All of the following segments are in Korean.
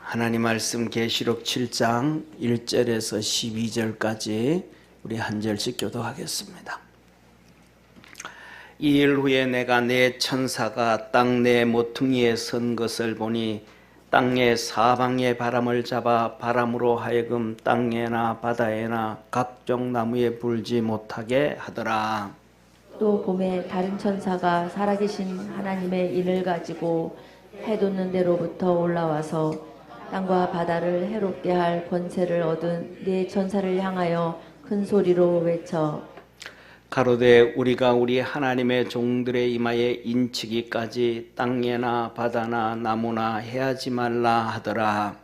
하나님 말씀 계시록 7장 1절에서 12절까지 우리 한 절씩 교도하겠습니다. 이 일 후에 내가 내 천사가 땅 내 모퉁이에 선 것을 보니 땅의 사방의 바람을 잡아 바람으로 하여금 땅에나 바다에나 각종 나무에 불지 못하게 하더라. 또 봄에 다른 천사가 살아계신 하나님의 인을 가지고 해 돋는 데로부터 올라와서 땅과 바다를 해롭게 할 권세를 얻은 네 천사를 향하여 큰 소리로 외쳐 가로되 우리가 우리 하나님의 종들의 이마에 인치기까지 땅에나 바다나 나무나 해하지 말라 하더라.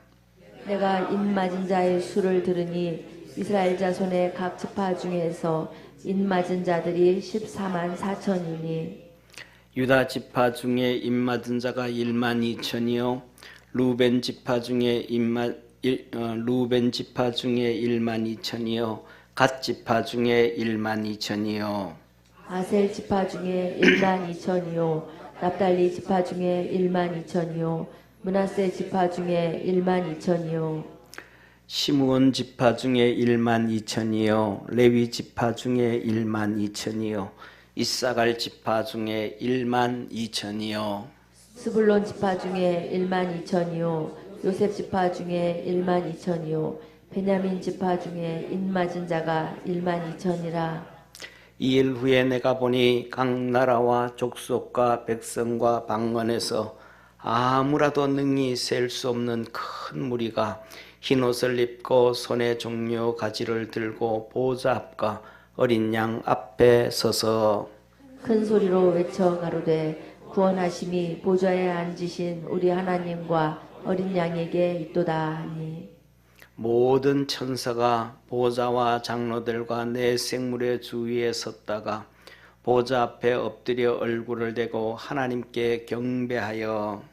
내가 인 맞은 자의 수를 들으니 이스라엘 자손의 각 지파 중에서 인 맞은 자들이 14만 4천이니 유다 지파 중에 인 맞은 자가 1만 2천이요 루벤 지파 중에 1만 2천이요 갓 지파 중에 1만 2천이요 아셀 지파 중에 1만 2천이요 납달리 지파 중에 1만 2천이요 므낫세 지파 중에 1만 2천이요 시므온 지파 중에 1만 2천이요 레위 지파 중에 1만 2천이요 이사갈 지파 중에 1만 2천이요 스불론 지파 중에 1만 2천이요 요셉 지파 중에 1만 2천이요 베냐민 지파 중에 인 맞은 자가 1만 2천이라. 이 일 후에 내가 보니 각 나라와 족속과 백성과 방언에서 아무라도 능히 셀 수 없는 큰 무리가 흰옷을 입고 손에 종려 가지를 들고 보좌 앞과 어린 양 앞에 서서 큰 소리로 외쳐 가로되 구원하심이 보좌에 앉으신 우리 하나님과 어린 양에게 있도다 하니 모든 천사가 보좌와 장로들과 내 생물의 주위에 섰다가 보좌 앞에 엎드려 얼굴을 대고 하나님께 경배하여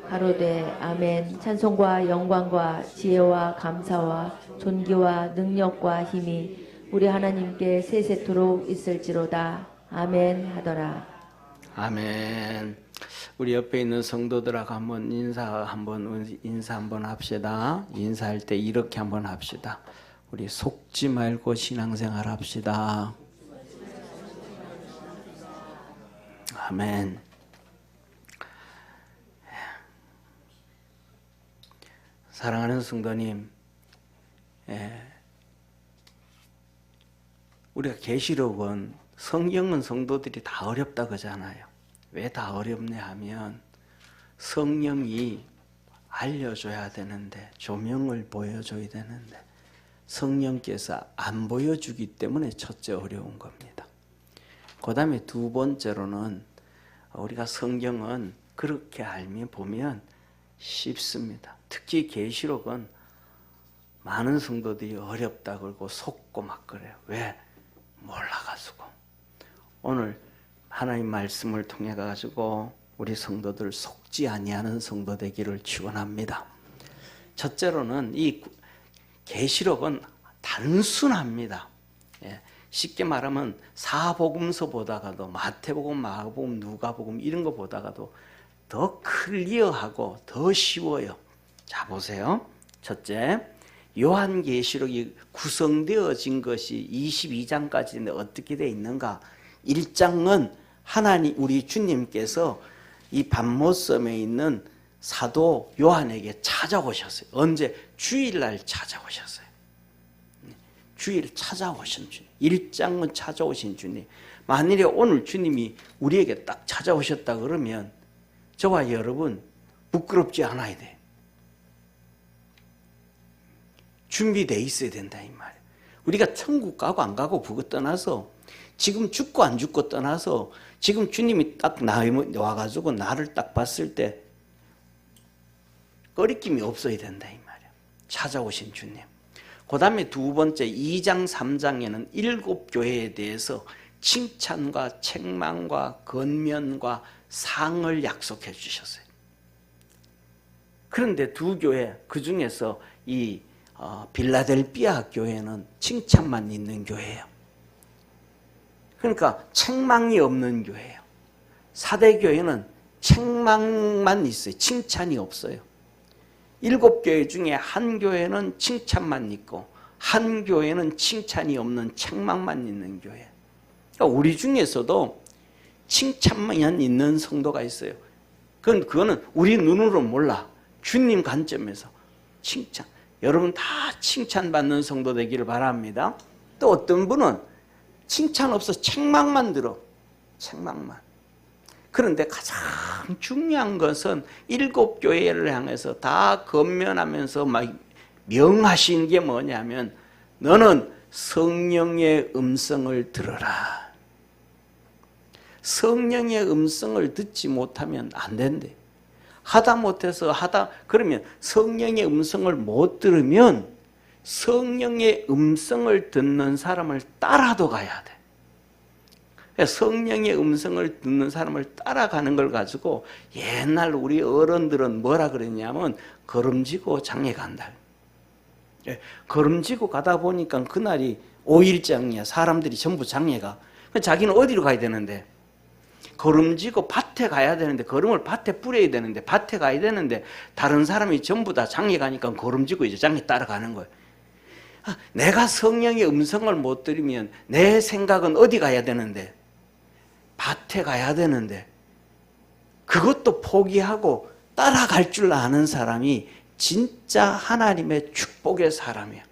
가로되 아멘 찬송과 영광과 지혜와 감사와 존귀와 능력과 힘이 우리 하나님께 세세토록 있을지로다 아멘 하더라. 아멘. 우리 옆에 있는 성도들하고 한번 인사 한번 합시다. 인사할 때 이렇게 한번 합시다. 우리 속지 말고 신앙생활 합시다. 아멘. 사랑하는 성도님, 우리가 계시록은 성경은 성도들이 다 어렵다 그러잖아요. 왜 다 어렵냐 하면 성령이 알려줘야 되는데 조명을 보여줘야 되는데 성령께서 안 보여주기 때문에 첫째 어려운 겁니다. 그 다음에 두 번째로는 우리가 성경은 그렇게 알면 보면 쉽습니다. 특히 계시록은 많은 성도들이 어렵다 그러고 속고 막 그래요. 왜? 몰라가지고. 오늘 하나님 말씀을 통해 가지고 우리 성도들 속지 아니하는 성도 되기를 축원합니다. 첫째로는 이 계시록은 단순합니다. 쉽게 말하면 사복음서 보다가도 마태복음, 마가복음, 누가복음 이런 거 보다가도 더 클리어하고 더 쉬워요. 자 보세요. 첫째, 요한계시록이 구성되어진 것이 22장까지인데 어떻게 되어 있는가? 1장은 하나님 우리 주님께서 이 반모섬에 있는 사도 요한에게 찾아오셨어요. 언제? 주일날 찾아오셨어요. 주일 찾아오신 주님. 1장은 찾아오신 주님. 만일에 오늘 주님이 우리에게 딱 찾아오셨다 그러면 저와 여러분 부끄럽지 않아야 돼. 준비되어 있어야 된다 이 말이에요. 우리가 천국 가고 안 가고 그거 떠나서 지금 죽고 안 죽고 떠나서 지금 주님이 딱 와가지고 나를 딱 봤을 때 꺼리낌이 없어야 된다 이 말이에요. 찾아오신 주님. 그 다음에 두 번째 2장 3장에는 7교회에 대해서 칭찬과 책망과 건면과 상을 약속해 주셨어요. 그런데 두 교회 그 중에서 이 빌라델비아 교회는 칭찬만 있는 교회예요. 그러니까 책망이 없는 교회예요. 사대교회는 책망만 있어요. 칭찬이 없어요. 7교회 중에 한 교회는 칭찬만 있고 한 교회는 칭찬이 없는 책망만 있는 교회. 그러니까 우리 중에서도 칭찬만 있는 성도가 있어요. 그거는 우리 눈으로 몰라. 주님 관점에서 칭찬. 여러분 다 칭찬받는 성도 되기를 바랍니다. 또 어떤 분은 칭찬 없어 책망만 들어. 책망만. 그런데 가장 중요한 것은 7교회를 향해서 다 권면하면서 막 명하신 게 뭐냐면 너는 성령의 음성을 들어라. 성령의 음성을 듣지 못하면 안 된대. 그러면 성령의 음성을 못 들으면 성령의 음성을 듣는 사람을 따라도 가야 돼. 성령의 음성을 듣는 사람을 따라가는 걸 가지고 옛날 우리 어른들은 뭐라 그랬냐면 걸음지고 장에 간다. 걸음지고 가다 보니까 그날이 5일장이야. 사람들이 전부 장에 가. 자기는 어디로 가야 되는데? 걸음지고 밭에 가야 되는데, 걸음을 밭에 뿌려야 되는데, 밭에 가야 되는데, 다른 사람이 전부 다 장에 가니까 걸음지고 이제 장에 따라가는 거예요. 내가 성령의 음성을 못 들으면 내 생각은 어디 가야 되는데? 밭에 가야 되는데, 그것도 포기하고 따라갈 줄 아는 사람이 진짜 하나님의 축복의 사람이야.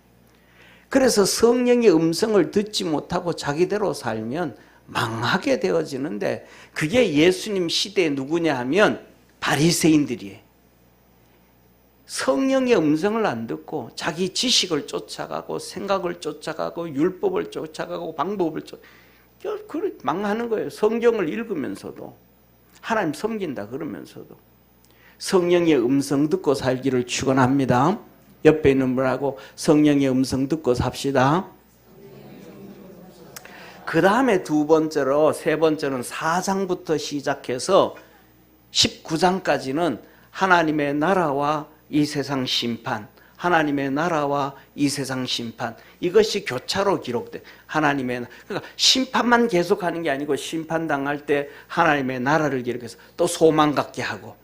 그래서 성령의 음성을 듣지 못하고 자기대로 살면 망하게 되어지는데, 그게 예수님 시대에 누구냐 하면 바리새인들이에요. 성령의 음성을 안 듣고 자기 지식을 쫓아가고 생각을 쫓아가고 율법을 쫓아가고 방법을 망하는 거예요. 성경을 읽으면서도 하나님 섬긴다 그러면서도. 성령의 음성 듣고 살기를 축원합니다. 옆에 있는 분하고 성령의 음성 듣고 삽시다. 그 다음에 세 번째는 4장부터 시작해서 19장까지는 하나님의 나라와 이 세상 심판, 하나님의 나라와 이 세상 심판, 이것이 교차로 기록돼. 그러니까 심판만 계속하는 게 아니고 심판당할 때 하나님의 나라를 기록해서 또 소망 갖게 하고,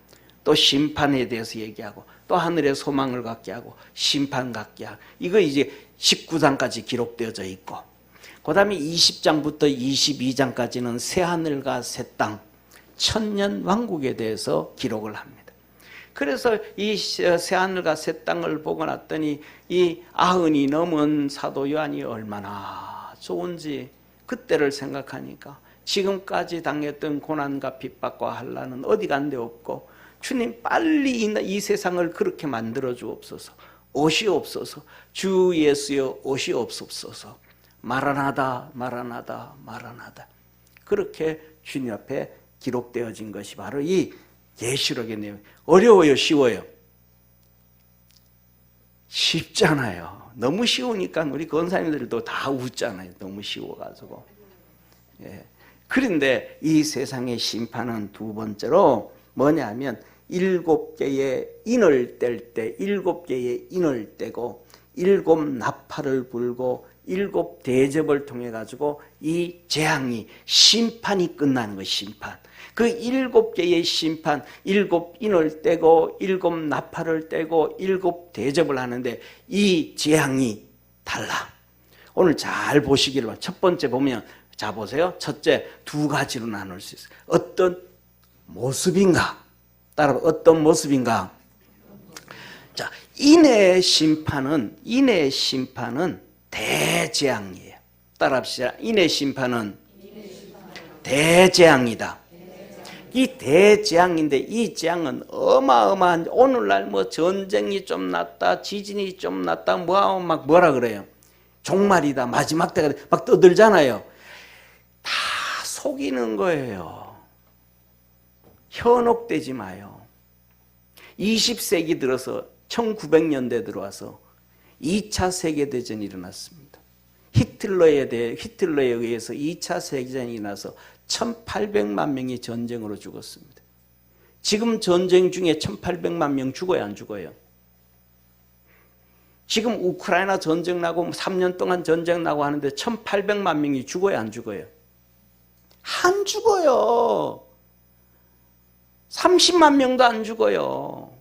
또 심판에 대해서 얘기하고, 또 하늘의 소망을 갖게 하고, 심판 갖게 하고, 이거 이제 19장까지 기록되어져 있고, 그 다음에 20장부터 22장까지는 새하늘과 새 땅, 천년 왕국에 대해서 기록을 합니다. 그래서 이 새하늘과 새 땅을 보고 났더니 이 90이 넘은 사도 요한이 얼마나 좋은지 그때를 생각하니까 지금까지 당했던 고난과 핍박과 환난은 어디 간 데 없고, 주님 빨리 이 세상을 그렇게 만들어 주옵소서. 오시옵소서. 주 예수여 오시옵소서. 마라나다 마라나다 마라나다. 그렇게 주님 앞에 기록되어진 것이 바로 이 계시록의 내용. 어려워요, 쉬워요? 쉽잖아요. 너무 쉬우니까 우리 권사님들도 다 웃잖아요. 너무 쉬워가지고. 예. 그런데 이 세상의 심판은 두 번째로 뭐냐면 7개의 인을 뗄 때 7개의 인을 떼고 7 나팔을 불고 7 대접을 통해 가지고 이 재앙이 심판이 끝나는 거예요. 심판. 그 7개의 심판, 7 인을 떼고 7 나팔을 떼고 7 대접을 하는데 이 재앙이 달라. 오늘 잘 보시기를 바랍니다. 첫 번째 보면, 자 보세요. 첫째, 두 가지로 나눌 수 있어요. 어떤 모습인가? 따라 어떤 모습인가? 자, 인의 심판은 대재앙이에요. 따라합시다. 인의 심판은 대재앙이다. 이 대재앙인데 이 재앙은 어마어마한, 오늘날 뭐 전쟁이 좀 났다, 지진이 좀 났다, 막 뭐라 그래요? 종말이다, 마지막 때가 막 떠들잖아요. 다 속이는 거예요. 현혹되지 마요. 20세기 들어서 1900년대 들어와서 2차 세계대전이 일어났습니다. 히틀러에 의해서 2차 세계대전이 일어나서 1800만 명이 전쟁으로 죽었습니다. 지금 전쟁 중에 1800만 명 죽어요, 안 죽어요? 지금 우크라이나 전쟁 나고 3년 동안 전쟁 나고 하는데 1800만 명이 죽어요, 안 죽어요? 안 죽어요. 30만 명도 안 죽어요.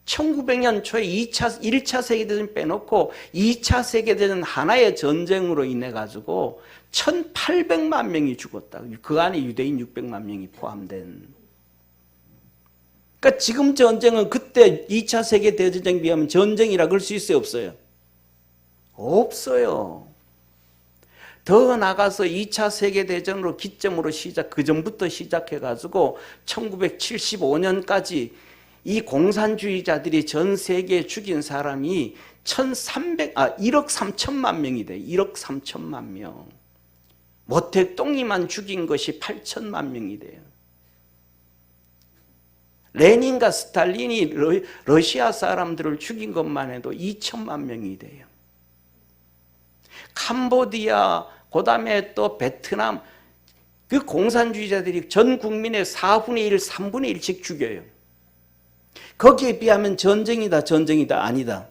1900년 초에 1차 세계대전 빼놓고 2차 세계대전 하나의 전쟁으로 인해 가지고 1800만 명이 죽었다. 그 안에 유대인 600만 명이 포함된. 그러니까 지금 전쟁은 그때 2차 세계대전에 비하면 전쟁이라 그럴 수 있어요, 없어요? 없어요. 더 나가서 2차 세계대전으로 기점으로 그 전부터 시작해가지고 1975년까지 이 공산주의자들이 전 세계에 죽인 사람이 1억 3천만 명이 돼요. 1억 3천만 명. 모택동이만 죽인 것이 8천만 명이 돼요. 레닌과 스탈린이 러시아 사람들을 죽인 것만 해도 2천만 명이 돼요. 캄보디아, 그 다음에 또 베트남, 그 공산주의자들이 전 국민의 4분의 1, 3분의 1씩 죽여요. 거기에 비하면 전쟁이다, 전쟁이다, 아니다.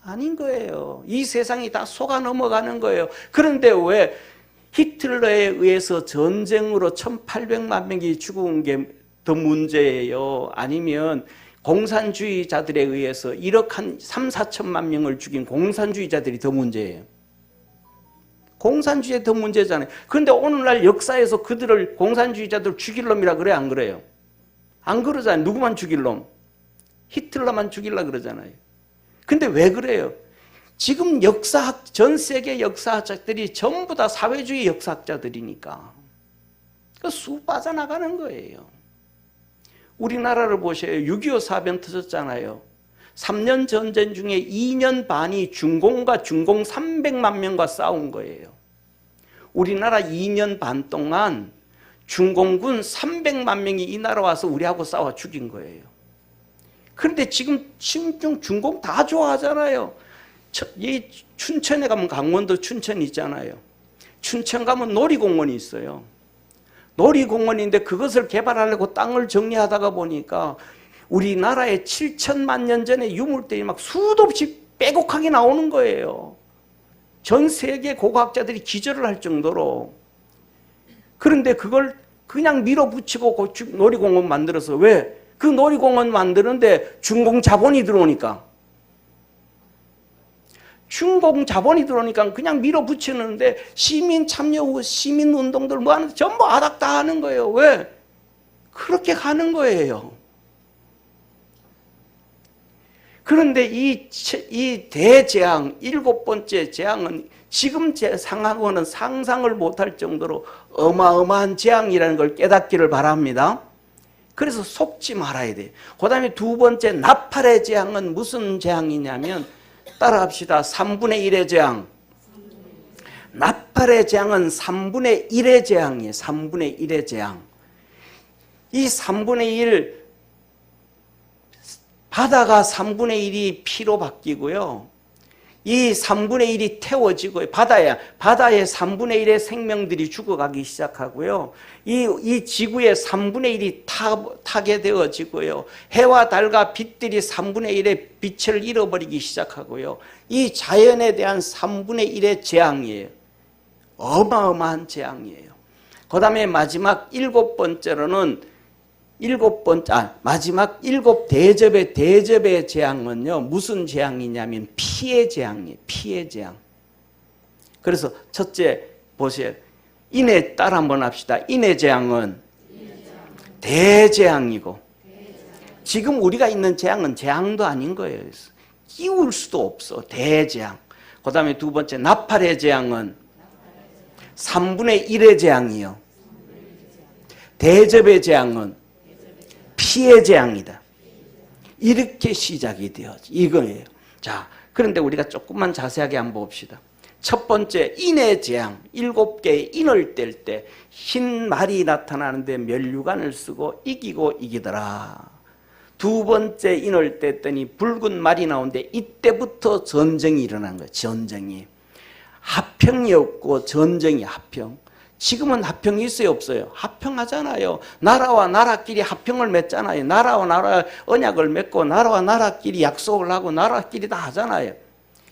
아닌 거예요. 이 세상이 다 속아 넘어가는 거예요. 그런데 왜 히틀러에 의해서 전쟁으로 1800만 명이 죽은 게 더 문제예요? 아니면 공산주의자들에 의해서 1억 한 3, 4천만 명을 죽인 공산주의자들이 더 문제예요? 공산주의에 더 문제잖아요. 그런데 오늘날 역사에서 그들을 공산주의자들 죽일 놈이라 그래, 안 그래요? 안 그러잖아요. 누구만 죽일 놈? 히틀러만 죽이려 그러잖아요. 근데 왜 그래요? 지금 전 세계 역사학자들이 전부 다 사회주의 역사학자들이니까 쑥 빠져나가는 거예요. 우리나라를 보세요. 6.25 사변 터졌잖아요. 3년 전쟁 중에 2년 반이 중공과 중공 300만 명과 싸운 거예요. 우리나라 2년 반 동안 중공군 300만 명이 이 나라 와서 우리하고 싸워 죽인 거예요. 그런데 지금 중공 다 좋아하잖아요. 이 춘천에 가면 강원도 춘천 있잖아요. 춘천 가면 놀이공원이 있어요. 놀이공원인데 그것을 개발하려고 땅을 정리하다가 보니까 우리나라에 7천만 년 전에 유물들이 막 수도 없이 빼곡하게 나오는 거예요. 전 세계 고고학자들이 기절을 할 정도로. 그런데 그걸 그냥 밀어붙이고 놀이공원 만들어서 왜? 그 놀이공원 만드는데 중공 자본이 들어오니까. 중공 자본이 들어오니까 그냥 밀어붙이는데 시민 참여, 시민 운동들 뭐 하는데 전부 아닥다 하는 거예요. 왜? 그렇게 가는 거예요. 그런데 이 대재앙, 7번째 재앙은 지금 상하고는 상상을 못할 정도로 어마어마한 재앙이라는 걸 깨닫기를 바랍니다. 그래서 속지 말아야 돼요. 그 다음에 2번째 나팔의 재앙은 무슨 재앙이냐면 따라합시다. 3분의 1의 재앙. 나팔의 재앙은 3분의 1의 재앙이에요. 3분의 1의 재앙. 이 3분의 1, 바다가 3분의 1이 피로 바뀌고요. 이 3분의 1이 태워지고 바다의 3분의 1의 생명들이 죽어가기 시작하고요. 이 지구의 3분의 1이 타게 되어지고요. 해와 달과 빛들이 3분의 1의 빛을 잃어버리기 시작하고요. 이 자연에 대한 3분의 1의 재앙이에요. 어마어마한 재앙이에요. 그 다음에 마지막 7번째로는 마지막 7대접의 재앙은요, 무슨 재앙이냐면 피해 재앙이에요. 피해 재앙. 그래서 첫째, 보세요. 인해 따라 한번 합시다. 인해 재앙은 대재앙이고, 지금 우리가 있는 재앙은 재앙도 아닌 거예요. 끼울 수도 없어. 대재앙. 그 다음에 2번째, 나팔의 재앙은 3분의 1의 재앙이요. 대접의 재앙은 피해 재앙이다. 이렇게 시작이 되어지. 이거예요. 자, 그런데 우리가 조금만 자세하게 한번 봅시다. 첫 번째, 인의 재앙. 7개의 인을 뗄 때 흰 말이 나타나는데 면류관을 쓰고 이기더라. 2번째 인을 뗐더니 붉은 말이 나오는데 이때부터 전쟁이 일어난 거예요. 전쟁이. 합평이 없고 전쟁이 합평. 지금은 합평이 있어요, 없어요? 합평하잖아요. 나라와 나라끼리 합평을 맺잖아요. 나라와 나라 언약을 맺고 나라와 나라끼리 약속을 하고 나라끼리 다 하잖아요.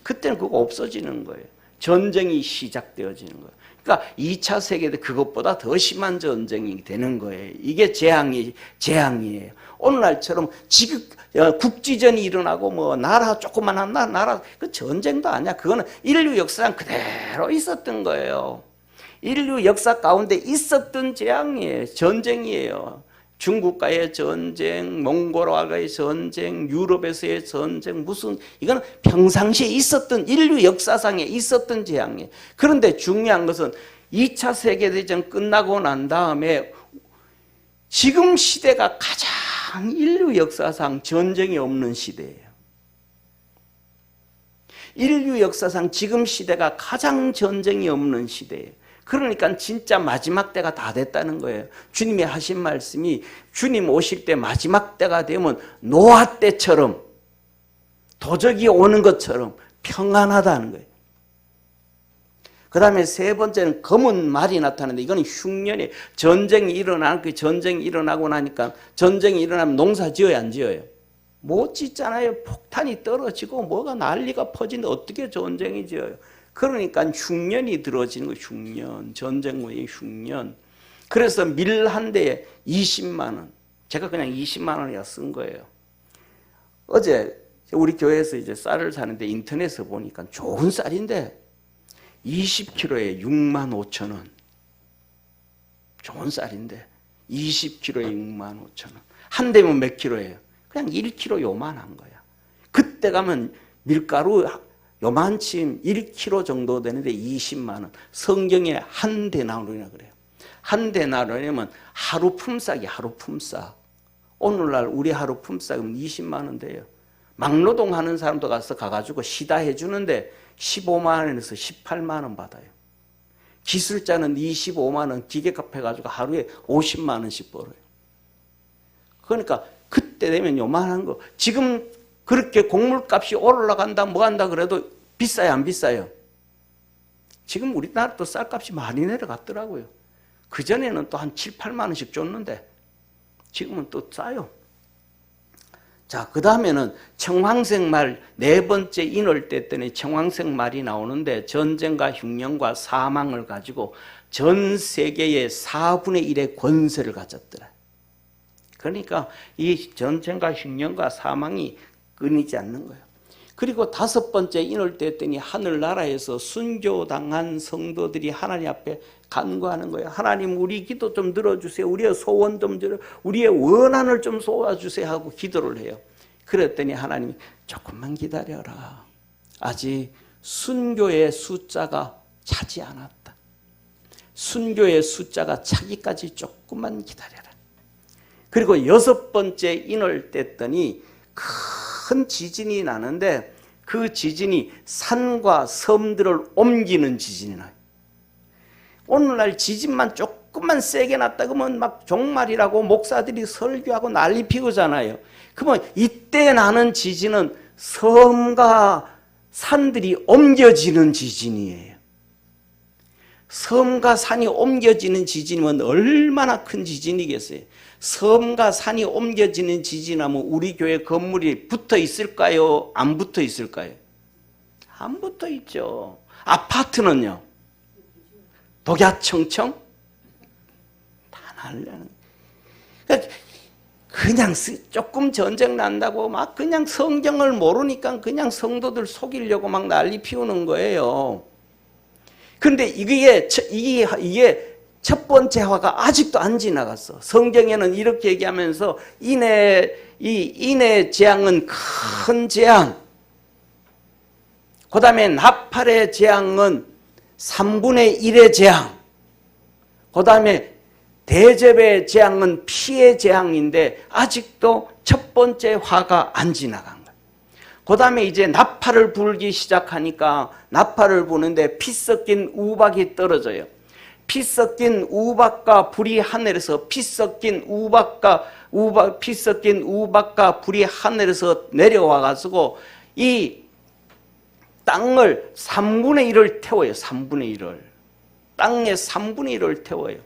그때는 그거 없어지는 거예요. 전쟁이 시작되어지는 거예요. 그러니까 2차 세계대 그것보다 더 심한 전쟁이 되는 거예요. 이게 재앙이에요. 오늘날처럼 국지전이 일어나고 뭐 나라 조그만한 나라 그 전쟁도 아니야. 그거는 인류 역사상 그대로 있었던 거예요. 인류 역사 가운데 있었던 재앙이에요. 전쟁이에요. 중국과의 전쟁, 몽골과의 전쟁, 유럽에서의 전쟁, 이거는 평상시에 있었던 인류 역사상에 있었던 재앙이에요. 그런데 중요한 것은 2차 세계대전 끝나고 난 다음에 지금 시대가 가장 인류 역사상 전쟁이 없는 시대예요. 인류 역사상 지금 시대가 가장 전쟁이 없는 시대예요. 그러니까 진짜 마지막 때가 다 됐다는 거예요. 주님이 하신 말씀이 주님 오실 때 마지막 때가 되면 노아 때처럼 도적이 오는 것처럼 평안하다는 거예요. 그 다음에 세 번째는 검은 말이 나타나는데 이거는 흉년이에요. 전쟁이 일어나고 나니까 전쟁이 일어나면 농사 지어야 안 지어요? 못 짓잖아요. 폭탄이 떨어지고 뭐가 난리가 퍼지는데 어떻게 전쟁이 지어요? 그러니까 흉년이 들어지는 거예요. 흉년. 전쟁 후에 흉년. 그래서 밀 한 대에 20만 원. 제가 그냥 20만 원이라 쓴 거예요. 어제 우리 교회에서 이제 쌀을 사는데 인터넷에서 보니까 좋은 쌀인데 20kg에 6만 5천 원. 좋은 쌀인데 20kg에 6만 5천 원. 한 대면 몇 킬로예요? 그냥 1kg 요만한 거야. 그때 가면 밀가루 요만침 1kg 정도 되는데 20만 원. 성경에 한 데나리나 그래요. 한 데나리면 하루 품삯이 하루 품삯. 오늘날 우리 하루 품삯은 20만 원 돼요. 막노동 하는 사람도 가가지고 시다 해주는데 15만 원에서 18만 원 받아요. 기술자는 25만 원 기계값 해가지고 하루에 50만 원씩 벌어요. 그러니까 그때 되면 요만한 거. 지금 그렇게 곡물값이 올라간다 뭐 한다 그래도 비싸요 안 비싸요? 지금 우리나라도 쌀값이 많이 내려갔더라고요. 그전에는 또 한 7, 8만 원씩 줬는데 지금은 또 싸요. 자, 그 다음에는 청황색말 네 번째 인월 때 때는 청황색말이 나오는데 전쟁과 흉년과 사망을 가지고 전 세계의 4분의 1의 권세를 가졌더라. 그러니까 이 전쟁과 흉년과 사망이 끊이지 않는 거예요. 그리고 다섯 번째 인월 때 했더니 하늘나라에서 순교당한 성도들이 하나님 앞에 간구하는 거예요. 하나님 우리 기도 좀 들어주세요. 우리의 소원 좀 들어, 우리의 원한을 좀 쏘아주세요 하고 기도를 해요. 그랬더니 하나님이 조금만 기다려라. 아직 순교의 숫자가 차지 않았다. 순교의 숫자가 차기까지 조금만 기다려라. 그리고 여섯 번째 인월 때 했더니 큰 지진이 나는데 그 지진이 산과 섬들을 옮기는 지진이 나요. 오늘날 지진만 조금만 세게 났다 그러면 막 종말이라고 목사들이 설교하고 난리 피우잖아요. 그러면 이때 나는 지진은 섬과 산들이 옮겨지는 지진이에요. 섬과 산이 옮겨지는 지진이면 얼마나 큰 지진이겠어요. 섬과 산이 옮겨지는 지진하면 우리 교회 건물이 붙어 있을까요? 안 붙어 있을까요? 안 붙어 있죠. 아파트는요? 독야청청? 다 날려는. 그냥 조금 전쟁 난다고 막 그냥 성경을 모르니까 그냥 성도들 속이려고 막 난리 피우는 거예요. 그런데 이게 첫 번째 화가 아직도 안 지나갔어. 성경에는 이렇게 얘기하면서 인의 재앙은 큰 재앙. 그 다음에 나팔의 재앙은 3분의 1의 재앙. 그 다음에 대접의 재앙은 피의 재앙인데 아직도 첫 번째 화가 안 지나간 거예요. 그 다음에 이제 나팔을 불기 시작하니까 나팔을 부는데 피 섞인 우박이 떨어져요. 피 섞인 우박과 불이 하늘에서 피 섞인 우박과 불이 하늘에서 내려와 가지고 이 땅을 3분의 1을 태워요. 3분의 1을. 땅의 3분의 1을 태워요.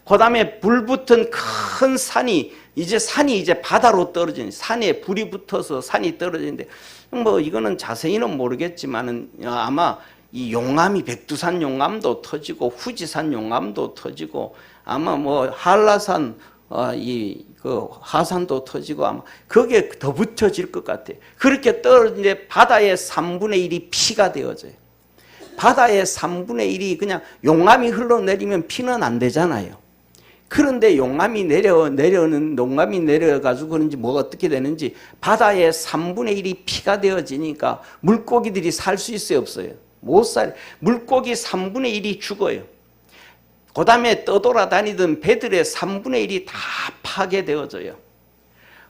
그 다음에 불 붙은 큰 산이 이제 바다로 떨어지는, 산에 불이 붙어서 산이 떨어지는데 뭐 이거는 자세히는 모르겠지만은 아마 이 용암이 백두산 용암도 터지고 후지산 용암도 터지고 아마 뭐 한라산 그 하산도 터지고 아마 거기에 더 붙여질 것 같아요. 그렇게 떨어지는데 바다의 3분의 1이 피가 되어져요. 바다의 3분의 1이 그냥 용암이 흘러내리면 피는 안 되잖아요. 그런데 용암이 내려가지고 그런지 뭐가 어떻게 되는지 바다의 3분의 1이 피가 되어지니까 물고기들이 살 수 있어요, 없어요? 못 살아요. 물고기 3분의 1이 죽어요. 그 다음에 떠돌아다니던 배들의 3분의 1이 다 파괴되어져요.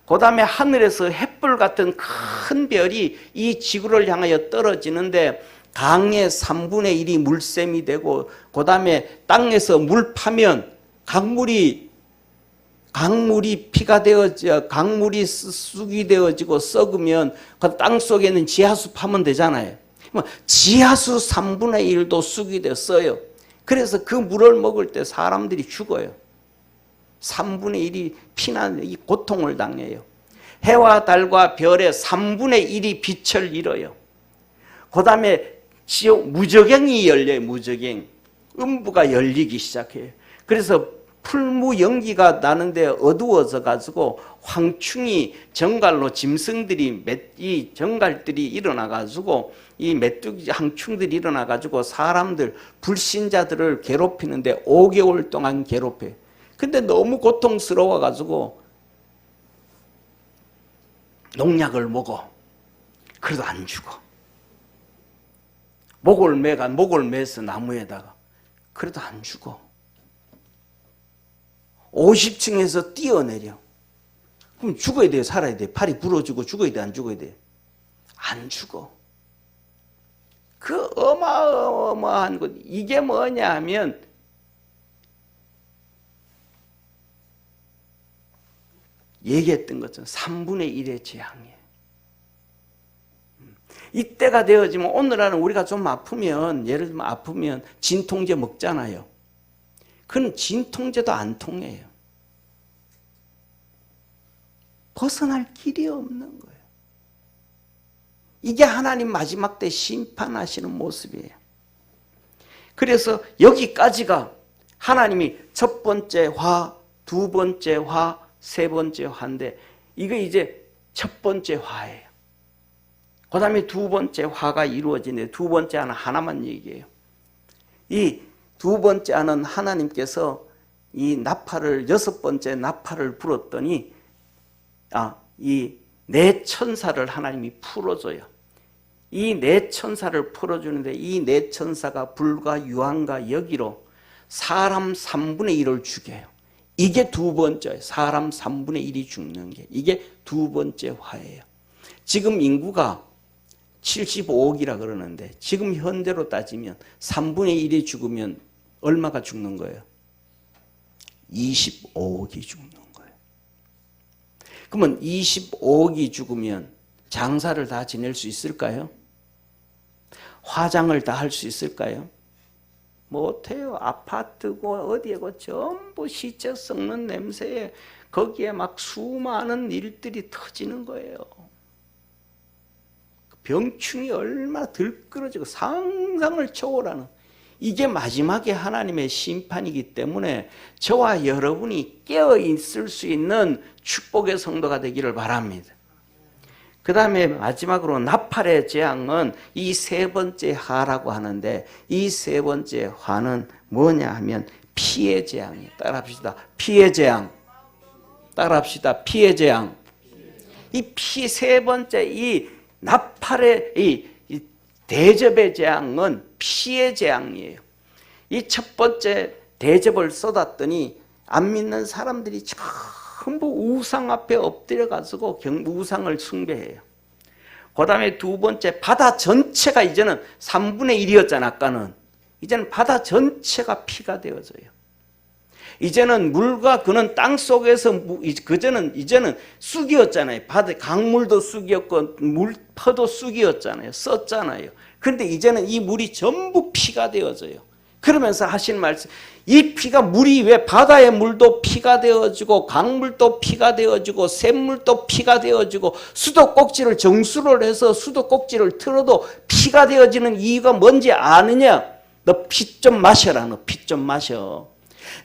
그 다음에 하늘에서 햇불 같은 큰 별이 이 지구를 향하여 떨어지는데 강의 3분의 1이 물샘이 되고 그 다음에 땅에서 물 파면 강물이 피가 되어져 강물이 쑥이 되어지고 썩으면 그 땅 속에는 지하수 파면 되잖아요. 지하수 3분의 1도 쑥이 됐어요. 그래서 그 물을 먹을 때 사람들이 죽어요. 3분의 1이 피난 이 고통을 당해요. 해와 달과 별의 3분의 1이 빛을 잃어요. 그 다음에 무저갱이 열려요. 무저갱. 음부가 열리기 시작해요. 그래서 풀무 연기가 나는데 어두워져 가지고 황충이 정갈로 짐승들이 이 정갈들이 일어나 가지고 이 메뚜기 황충들이 일어나 가지고 사람들 불신자들을 괴롭히는데 5개월 동안 괴롭혀요. 근데 너무 고통스러워 가지고 농약을 먹어. 그래도 안 죽어. 목을 매서 나무에다가 그래도 안 죽어. 50층에서 뛰어내려. 그럼 죽어야 돼요, 살아야 돼요? 팔이 부러지고 죽어야 돼, 안 죽어야 돼? 안 죽어. 그 어마어마한 것, 이게 뭐냐 하면 얘기했던 것처럼 3분의 1의 재앙이에요. 이때가 되어지면 오늘날은 우리가 좀 아프면, 예를 들면 아프면 진통제 먹잖아요. 그건 진통제도 안 통해요. 벗어날 길이 없는 거예요. 이게 하나님 마지막 때 심판하시는 모습이에요. 그래서 여기까지가 하나님이 첫 번째 화, 두 번째 화, 세 번째 화인데 이거 이제 첫 번째 화예요. 그 다음에 두 번째 화가 이루어지는데 두 번째 화는 하나만 얘기해요. 이 두 번째 화는 하나님께서 이 나팔을 여섯 번째 나팔을 불었더니 이 네 천사를 하나님이 풀어줘요. 이 네 천사를 풀어주는데 이 네 천사가 불과 유황과 여기로 사람 3분의 1을 죽여요. 이게 두 번째, 사람 3분의 1이 죽는 게 이게 두 번째 화예요. 지금 인구가 75억이라 그러는데 지금 현대로 따지면 3분의 1이 죽으면 얼마가 죽는 거예요? 25억이 죽는 거예요. 그러면 25억이 죽으면 장사를 다 지낼 수 있을까요? 화장을 다 할 수 있을까요? 못해요. 아파트고 어디에고 전부 시체 썩는 냄새에 거기에 막 수많은 일들이 터지는 거예요. 병충이 얼마나 들끓어지고 상상을 초월하는 이게 마지막에 하나님의 심판이기 때문에 저와 여러분이 깨어있을 수 있는 축복의 성도가 되기를 바랍니다. 그 다음에 마지막으로 나팔의 재앙은 이 세 번째 화라고 하는데 이 세 번째 화는 뭐냐 하면 피의 재앙이에요. 따라합시다. 피의 재앙. 따라합시다. 피의 재앙. 이 피 세 번째 이 나팔의 이 대접의 재앙은 피의 재앙이에요. 이 첫 번째 대접을 쏟았더니 안 믿는 사람들이 전부 우상 앞에 엎드려 가지고 우상을 숭배해요. 그 다음에 두 번째 바다 전체가 이제는 3분의 1이었잖아 아까는. 이제는 바다 전체가 피가 되어져요. 이제는 물과 그는 땅 속에서 이제는 쑥이었잖아요. 바다 강물도 쑥이었고 물퍼도 쑥이었잖아요. 썼잖아요. 그런데 이제는 이 물이 전부 피가 되어져요. 그러면서 하신 말씀, 이 피가 물이 왜 바다의 물도 피가 되어지고 강물도 피가 되어지고 샘물도 피가 되어지고 수도꼭지를 정수를 해서 수도꼭지를 틀어도 피가 되어지는 이유가 뭔지 아느냐? 너 피 좀 마셔라. 너 피 좀 마셔.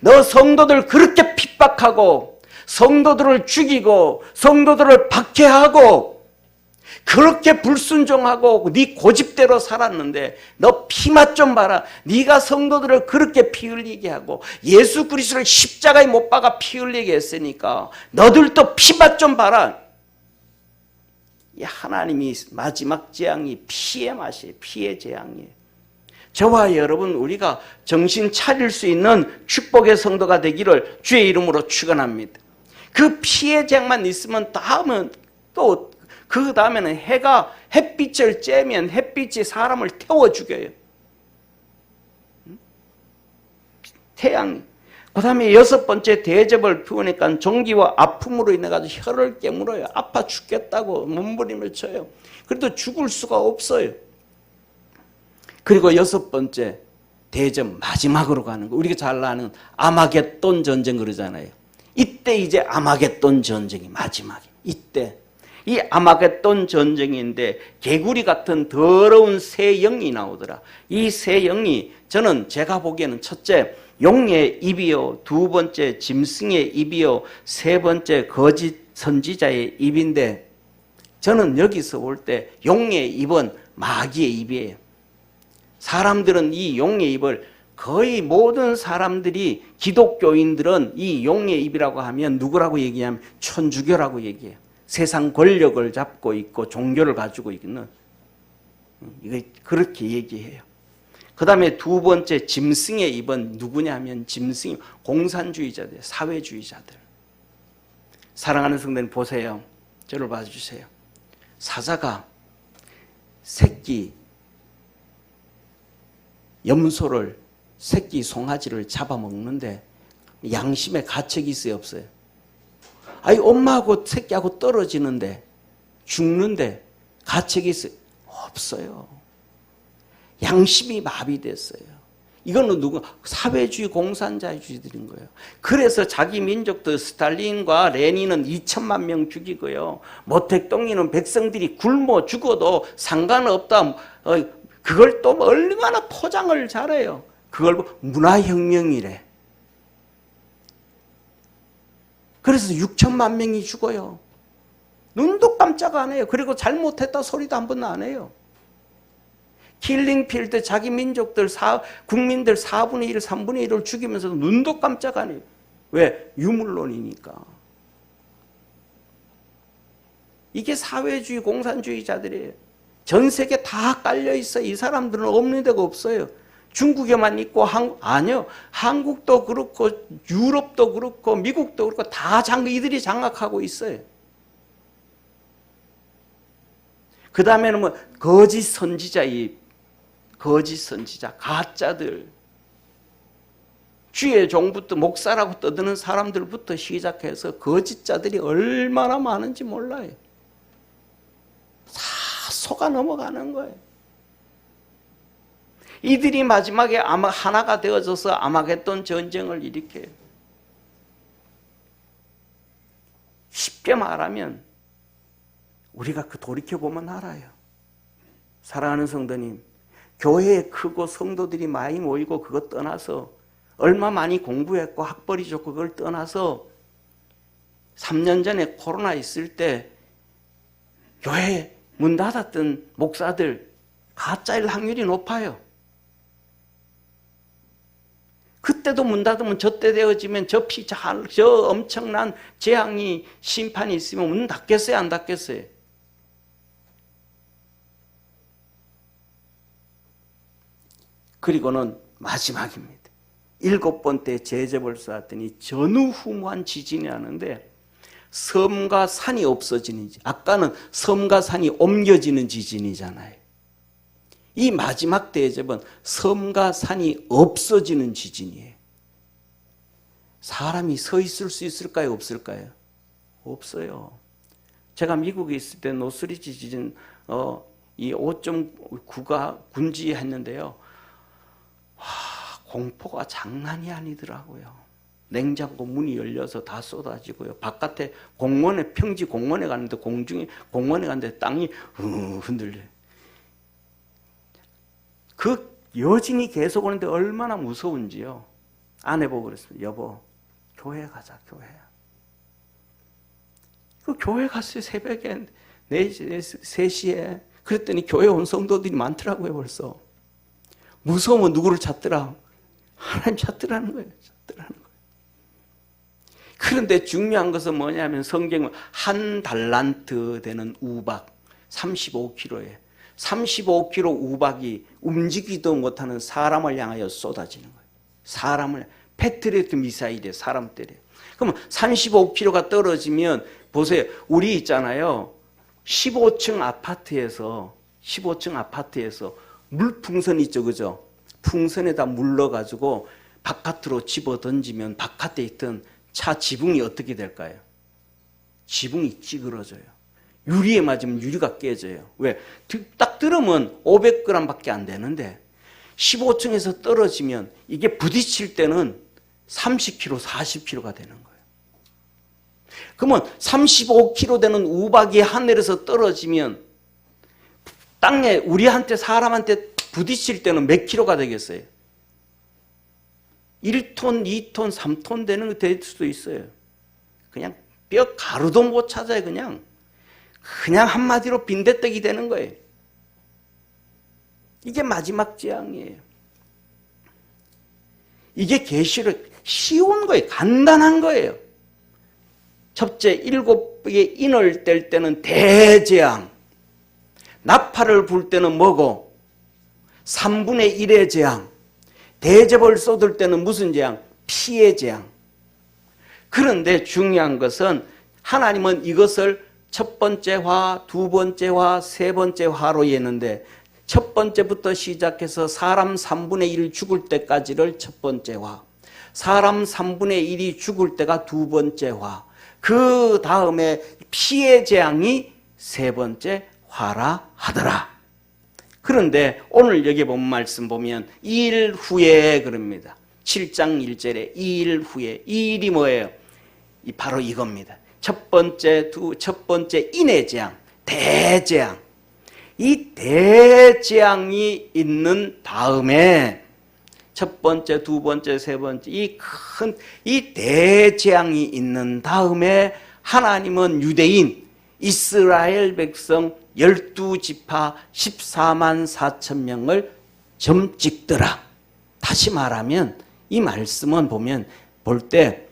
너 성도들 그렇게 핍박하고 성도들을 죽이고 성도들을 박해하고 그렇게 불순종하고 네 고집대로 살았는데 너 피맛 좀 봐라. 네가 성도들을 그렇게 피 흘리게 하고 예수 그리스도를 십자가에 못 박아 피 흘리게 했으니까 너들도 피맛 좀 봐라. 이 하나님이 마지막 재앙이 피의 맛이에요. 피의 재앙이에요. 저와 여러분 우리가 정신 차릴 수 있는 축복의 성도가 되기를 주의 이름으로 축원합니다. 그 피의 재앙만 있으면 다음은 또 그 다음에는 햇빛을 쬐면 햇빛이 사람을 태워 죽여요. 태양. 그 다음에 6번째 대접을 피우니까 종기와 아픔으로 인해 가지고 혀를 깨물어요. 아파 죽겠다고 몸부림을 쳐요. 그래도 죽을 수가 없어요. 그리고 6번째 대접 마지막으로 가는 거. 우리가 잘 아는 아마겟돈 전쟁 그러잖아요. 이때 이제 아마겟돈 전쟁이 마지막이에요. 이때. 이 아마겟돈 전쟁인데 개구리 같은 더러운 새 영이 나오더라. 이 새 영이 저는 제가 보기에는 첫째 용의 입이요, 두 번째 짐승의 입이요, 세 번째 거짓 선지자의 입인데 저는 여기서 볼 때 용의 입은 마귀의 입이에요. 사람들은 이 용의 입을 거의 모든 사람들이 기독교인들은 이 용의 입이라고 하면 누구라고 얘기하면 천주교라고 얘기해요. 세상 권력을 잡고 있고 종교를 가지고 있는 이거 그렇게 얘기해요. 그 다음에 두 번째 짐승의 입은 누구냐면 짐승이 공산주의자들, 사회주의자들. 사랑하는 성도님 보세요. 저를 봐주세요. 사자가 새끼 염소를 새끼 송아지를 잡아먹는데 양심에 가책이 있어요 없어요? 아니 엄마하고 새끼하고 떨어지는데 죽는데 가책이 있어요? 없어요. 양심이 마비됐어요. 이거는 누구? 사회주의 공산주의들인 거예요. 그래서 자기 민족도 스탈린과 레닌은 2천만 명 죽이고요. 모택동이는 백성들이 굶어 죽어도 상관없다. 그걸 또 얼마나 포장을 잘해요. 그걸 문화혁명이래. 그래서 6천만 명이 죽어요. 눈도 깜짝 안 해요. 그리고 잘못했다 소리도 한 번 안 해요. 킬링필드 자기 민족들, 국민들 4분의 1, 3분의 1을 죽이면서도 눈도 깜짝 안 해요. 왜? 유물론이니까. 이게 사회주의 공산주의자들이에요. 전 세계 다 깔려 있어요. 이 사람들은 없는 데가 없어요. 중국에만 있고 아니요. 한국도 그렇고 유럽도 그렇고 미국도 그렇고 다 이들이 장악하고 있어요. 그 다음에는 뭐 거짓 선지자, 가짜들, 주의 종부터 목사라고 떠드는 사람들부터 시작해서 거짓자들이 얼마나 많은지 몰라요. 다 속아 넘어가는 거예요. 이들이 마지막에 아마 하나가 되어져서 아마겟돈 전쟁을 일으켜요. 쉽게 말하면 우리가 그 돌이켜보면 알아요. 사랑하는 성도님, 교회에 크고 성도들이 많이 모이고 그것 떠나서 얼마 많이 공부했고 학벌이 좋고 그걸 떠나서 3년 전에 코로나 있을 때 교회 문 닫았던 목사들 가짜일 확률이 높아요. 그때도 문 닫으면 저때 되어지면 저 엄청난 재앙이 심판이 있으면 문 닫겠어요 안 닫겠어요? 그리고는 마지막입니다. 7번째 제접을 쏘았더니 전우후무한 지진이 나는데 섬과 산이 없어지는, 아까는 섬과 산이 옮겨지는 지진이잖아요. 이 마지막 대접은 섬과 산이 없어지는 지진이에요. 사람이 서 있을 수 있을까요? 없을까요? 없어요. 제가 미국에 있을 때 노스리지 지진 이 5.9가 군지했는데요. 공포가 장난이 아니더라고요. 냉장고 문이 열려서 다 쏟아지고요. 바깥에 공원에, 평지 공원에 갔는데, 공중에 공원에 갔는데 땅이 흔들려요. 그 여진이 계속 오는데 얼마나 무서운지요. 아내 보고 그랬습니다. 여보, 교회 가자, 교회. 그 교회 갔어요. 새벽에 3시에. 그랬더니 교회 온 성도들이 많더라고요. 벌써. 무서우면 누구를 찾더라? 하나님 찾더라는 거예요. 찾더라는 거예요. 그런데 중요한 것은 뭐냐면 성경은 한 달란트 되는 우박 35kg에 35kg 우박이 움직이도 못하는 사람을 향하여 쏟아지는 거예요. 사람을, 패트리어트 미사일에 사람 때려요. 그러면 35kg가 떨어지면 보세요. 우리 있잖아요. 15층 아파트에서 물풍선 있죠, 그죠? 풍선에다 물 넣어가지고 바깥으로 집어 던지면 바깥에 있던 차 지붕이 어떻게 될까요? 지붕이 찌그러져요. 유리에 맞으면 유리가 깨져요. 왜? 딱 들으면 500g밖에 안 되는데 15층에서 떨어지면 이게 부딪힐 때는 30kg, 40kg가 되는 거예요. 그러면 35kg 되는 우박이 하늘에서 떨어지면 땅에 우리한테 사람한테 부딪힐 때는 몇 킬로가 되겠어요? 1톤, 2톤, 3톤 되는 거 될 수도 있어요. 그냥 뼈 가루도 못 찾아요. 그냥 한마디로 빈대떡이 되는 거예요. 이게 마지막 재앙이에요. 이게 계시록 쉬운 거예요. 간단한 거예요. 첫째, 7개 인을 뗄 때는 대재앙. 나팔을 불 때는 뭐고? 3분의 1의 재앙. 대접을 쏟을 때는 무슨 재앙? 피의 재앙. 그런데 중요한 것은 하나님은 이것을 첫 번째 화, 두 번째 화, 세 번째 화로 했는데 첫 번째부터 시작해서 사람 3분의 1 죽을 때까지를 첫 번째 화, 사람 3분의 1이 죽을 때가 두 번째 화, 그 다음에 피의 재앙이 세 번째 화라 하더라. 그런데 오늘 여기 본 말씀 보면 2일 후에 그럽니다. 7장 1절에 2일 후에. 2일이 뭐예요? 바로 이겁니다. 첫 번째 인의 재앙, 대재앙. 이 대재앙이 있는 다음에 첫 번째, 두 번째, 세 번째 이 대재앙이 있는 다음에 하나님은 유대인 이스라엘 백성 12지파 14만 4천 명을 점찍더라. 다시 말하면 이 말씀은 볼 때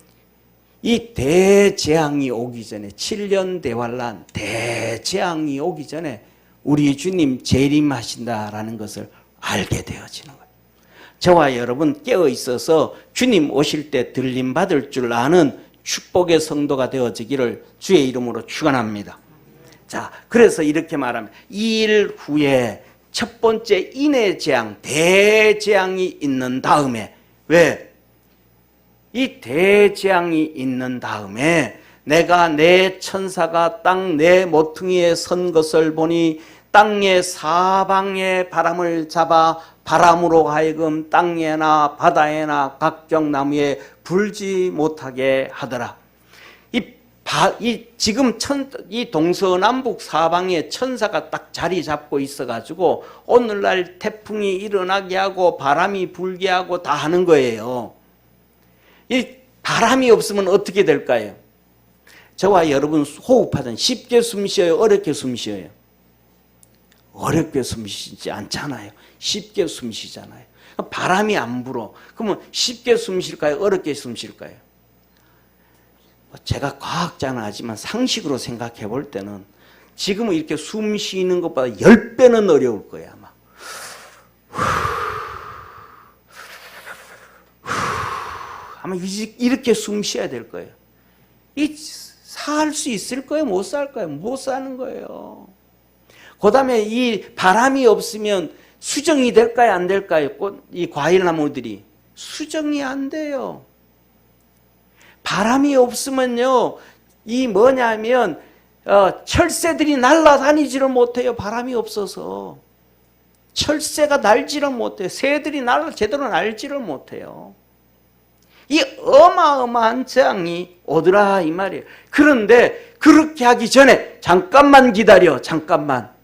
이 대재앙이 오기 전에 7년 대환란 대재앙이 오기 전에 우리 주님 재림하신다라는 것을 알게 되어지는 거예요. 저와 여러분 깨어 있어서 주님 오실 때 들림 받을 줄 아는 축복의 성도가 되어지기를 주의 이름으로 축원합니다. 자, 그래서 이렇게 말하면 2일 후에 첫 번째 인의 재앙, 대재앙이 있는 다음에 왜? 이 대재앙이 있는 다음에 내가 내 천사가 땅 내 모퉁이에 선 것을 보니 땅의 사방에 바람을 잡아 바람으로 하여금 땅에나 바다에나 각종 나무에 불지 못하게 하더라. 지금 이 동서남북 사방에 천사가 딱 자리 잡고 있어가지고 오늘날 태풍이 일어나게 하고 바람이 불게 하고 다 하는 거예요. 이 바람이 없으면 어떻게 될까요? 저와 여러분 호흡하던 쉽게 숨 쉬어요? 어렵게 숨 쉬어요? 어렵게 숨 쉬지 않잖아요. 쉽게 숨 쉬잖아요. 바람이 안 불어. 그러면 쉽게 숨 쉴까요? 어렵게 숨 쉴까요? 제가 과학자는 아니지만 상식으로 생각해 볼 때는 지금은 이렇게 숨 쉬는 것보다 10배는 어려울 거예요. 아마. 아마 이렇게 숨 쉬어야 될 거예요. 살 수 있을 거예요? 못 살 거예요? 못 사는 거예요. 그 다음에 이 바람이 없으면 수정이 될까요? 안 될까요? 이 과일나무들이. 수정이 안 돼요. 바람이 없으면요, 철새들이 날아다니지를 못해요. 바람이 없어서. 철새가 날지를 못해요. 새들이 제대로 날지를 못해요. 이 어마어마한 재앙이 오더라 이 말이에요. 그런데 그렇게 하기 전에 잠깐만 기다려. 잠깐만.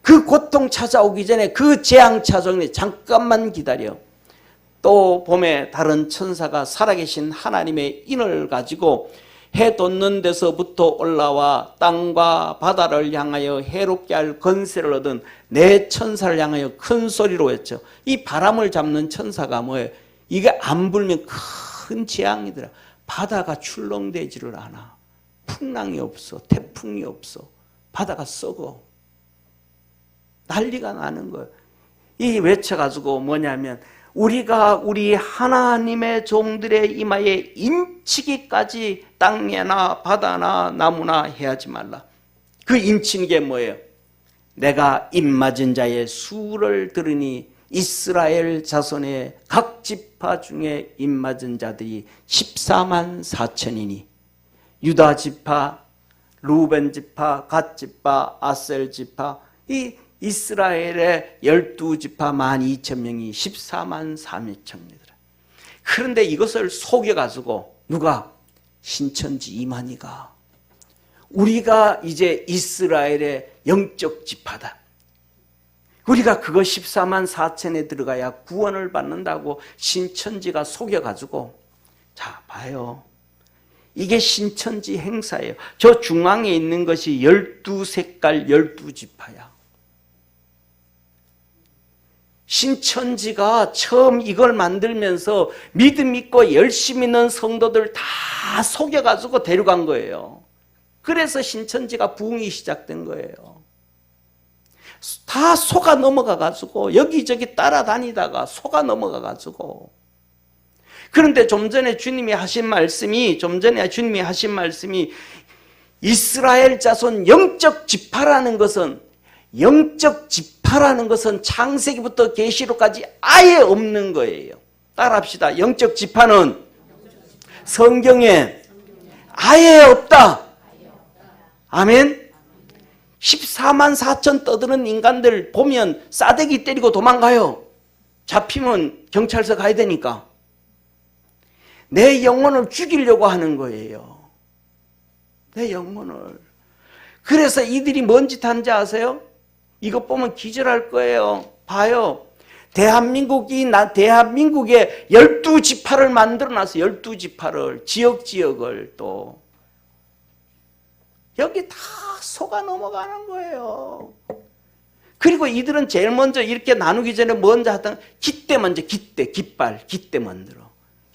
그 고통 찾아오기 전에, 그 재앙 찾아오기 전에 잠깐만 기다려. 또 봄에 다른 천사가 살아계신 하나님의 인을 가지고 해 돋는 데서부터 올라와 땅과 바다를 향하여 해롭게 할 권세를 얻은 네 천사를 향하여 큰 소리로 외쳐. 이 바람을 잡는 천사가 뭐예요? 이게 안 불면 큰 재앙이더라. 바다가 출렁대지를 않아. 풍랑이 없어. 태풍이 없어. 바다가 썩어. 난리가 나는 거예요. 이 외쳐가지고 뭐냐면, 우리가 우리 하나님의 종들의 이마에 인치기까지 땅에나 바다나 나무나 해하지 말라. 그 인치는 게 뭐예요? 내가 입맞은 자의 수를 들으니 이스라엘 자손의 각 지파 중에 입맞은 자들이 14만 4천이니 유다 지파, 루벤 지파, 갓 지파, 아셀 지파, 이 이스라엘의 12지파 12,000명이 14만 4천이더라. 그런데 이것을 속여가지고 누가? 신천지 이만희가 우리가 이제 이스라엘의 영적 지파다. 우리가 그거 14만 4천에 들어가야 구원을 받는다고 신천지가 속여가지고, 자 봐요. 이게 신천지 행사예요. 저 중앙에 있는 것이 12색깔 12지파야. 신천지가 처음 이걸 만들면서 믿음 있고 열심 있는 성도들 다 속여가지고 데려간 거예요. 그래서 신천지가 부흥이 시작된 거예요. 다 속아 넘어가가지고 여기저기 따라다니다가 속아 넘어가가지고. 그런데 좀 전에 주님이 하신 말씀이 이스라엘 자손 영적 지파라는 것은 창세기부터 계시록까지 아예 없는 거예요. 따라합시다. 영적 지파는 성경에 아예 없다. 아멘. 14만 4천 떠드는 인간들 보면 싸대기 때리고 도망가요. 잡히면 경찰서 가야 되니까. 내 영혼을 죽이려고 하는 거예요. 내 영혼을. 그래서 이들이 뭔 짓 하는지 아세요? 이거 보면 기절할 거예요. 봐요. 대한민국에 12지파를 만들어놨어요. 12지파를. 지역을 또. 여기 다 속아 넘어가는 거예요. 그리고 이들은 제일 먼저 이렇게 나누기 전에 먼저 하던 깃대 만들어.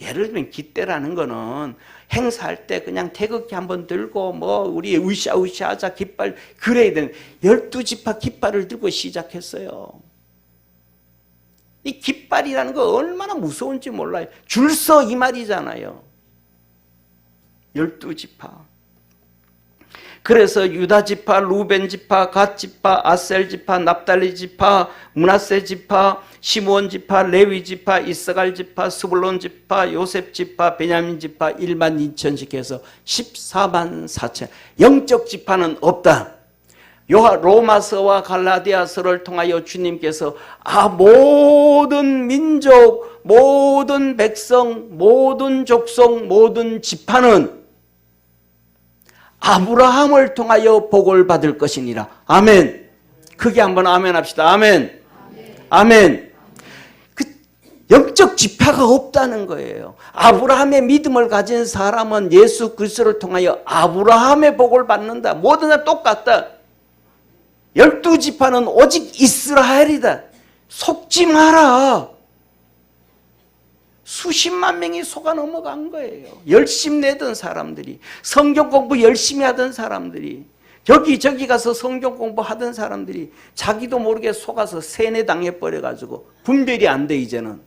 예를 들면 깃대라는 거는 행사할 때 그냥 태극기 한번 들고 우리 으쌰으쌰 하자 깃발 그래야 되는 12지파 깃발을 들고 시작했어요. 이 깃발이라는 거 얼마나 무서운지 몰라요. 줄 서 이 말이잖아요. 12지파. 그래서 유다지파, 루벤지파, 갓지파, 아셀지파, 납달리지파, 므낫세지파, 시므온지파, 레위지파, 이스갈지파, 스불론지파, 요셉지파, 베냐민지파 1만 2천씩 해서 14만 4천. 영적 지파는 없다. 로마서와 갈라디아서를 통하여 주님께서 모든 민족, 모든 백성, 모든 족속, 모든 지파는 아브라함을 통하여 복을 받을 것이니라. 아멘. 크게 한번 아멘 합시다. 아멘. 아멘. 그 영적 지파가 없다는 거예요. 아브라함의 믿음을 가진 사람은 예수 그리스도를 통하여 아브라함의 복을 받는다. 모든 다 똑같다. 12지파는 오직 이스라엘이다. 속지 마라. 수십만 명이 속아 넘어간 거예요. 열심 내던 사람들이, 성경 공부 열심히 하던 사람들이, 여기저기 가서 성경 공부하던 사람들이 자기도 모르게 속아서 세뇌당해 버려가지고 분별이 안 돼. 이제는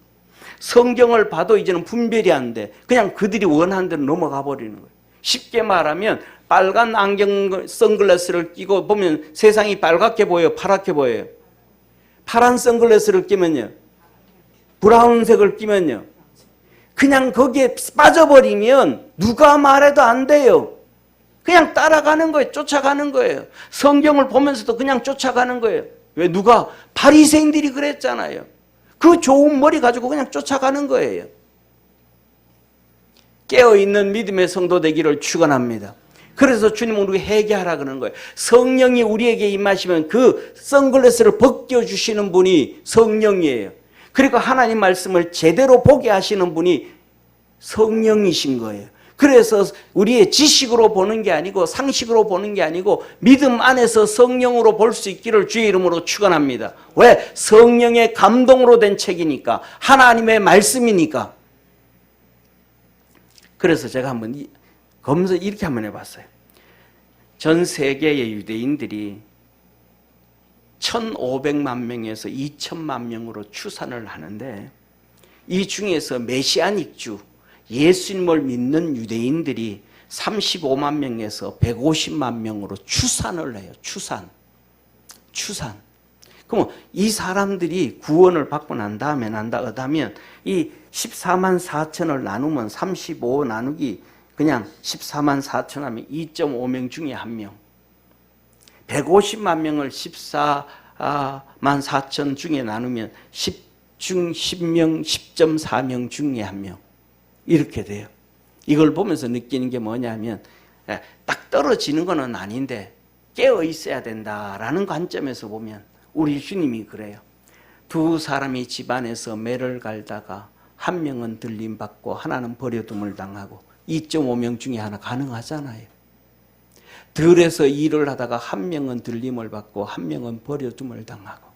성경을 봐도 이제는 분별이 안 돼. 그냥 그들이 원하는 대로 넘어가 버리는 거예요. 쉽게 말하면 빨간 안경 선글라스를 끼고 보면 세상이 빨갛게 보여요, 파랗게 보여요? 파란 선글라스를 끼면요, 브라운색을 끼면요, 그냥 거기에 빠져버리면 누가 말해도 안 돼요. 그냥 따라가는 거예요. 쫓아가는 거예요. 성경을 보면서도 그냥 쫓아가는 거예요. 왜? 누가? 바리새인들이 그랬잖아요. 그 좋은 머리 가지고 그냥 쫓아가는 거예요. 깨어있는 믿음의 성도 되기를 축원합니다. 그래서 주님은 우리에게 회개하라 그러는 거예요. 성령이 우리에게 임하시면 그 선글라스를 벗겨주시는 분이 성령이에요. 그리고 하나님 말씀을 제대로 보게 하시는 분이 성령이신 거예요. 그래서 우리의 지식으로 보는 게 아니고 상식으로 보는 게 아니고 믿음 안에서 성령으로 볼 수 있기를 주의 이름으로 축원합니다. 왜? 성령의 감동으로 된 책이니까, 하나님의 말씀이니까. 그래서 제가 한번 검사 이렇게 한번 해봤어요. 전 세계의 유대인들이 1,500만 명에서 2천만 명으로 추산을 하는데, 이 중에서 메시아닉주, 예수님을 믿는 유대인들이 35만 명에서 150만 명으로 추산을 해요. 추산. 그럼 이 사람들이 구원을 받고 난 다음에 이 14만 4천을 나누면 35 나누기 그냥 14만 4천 하면 2.5명 중에 한 명. 150만 명을 14만 4천 중에 나누면 10명, 10.4명 중에 한 명. 이렇게 돼요. 이걸 보면서 느끼는 게 뭐냐면, 딱 떨어지는 건 아닌데 깨어 있어야 된다라는 관점에서 보면 우리 주님이 그래요. 두 사람이 집안에서 매를 갈다가 한 명은 들림받고 하나는 버려둠을 당하고 2.5명 중에 하나 가능하잖아요. 들에서 일을 하다가 한 명은 들림을 받고 한 명은 버려둠을 당하고.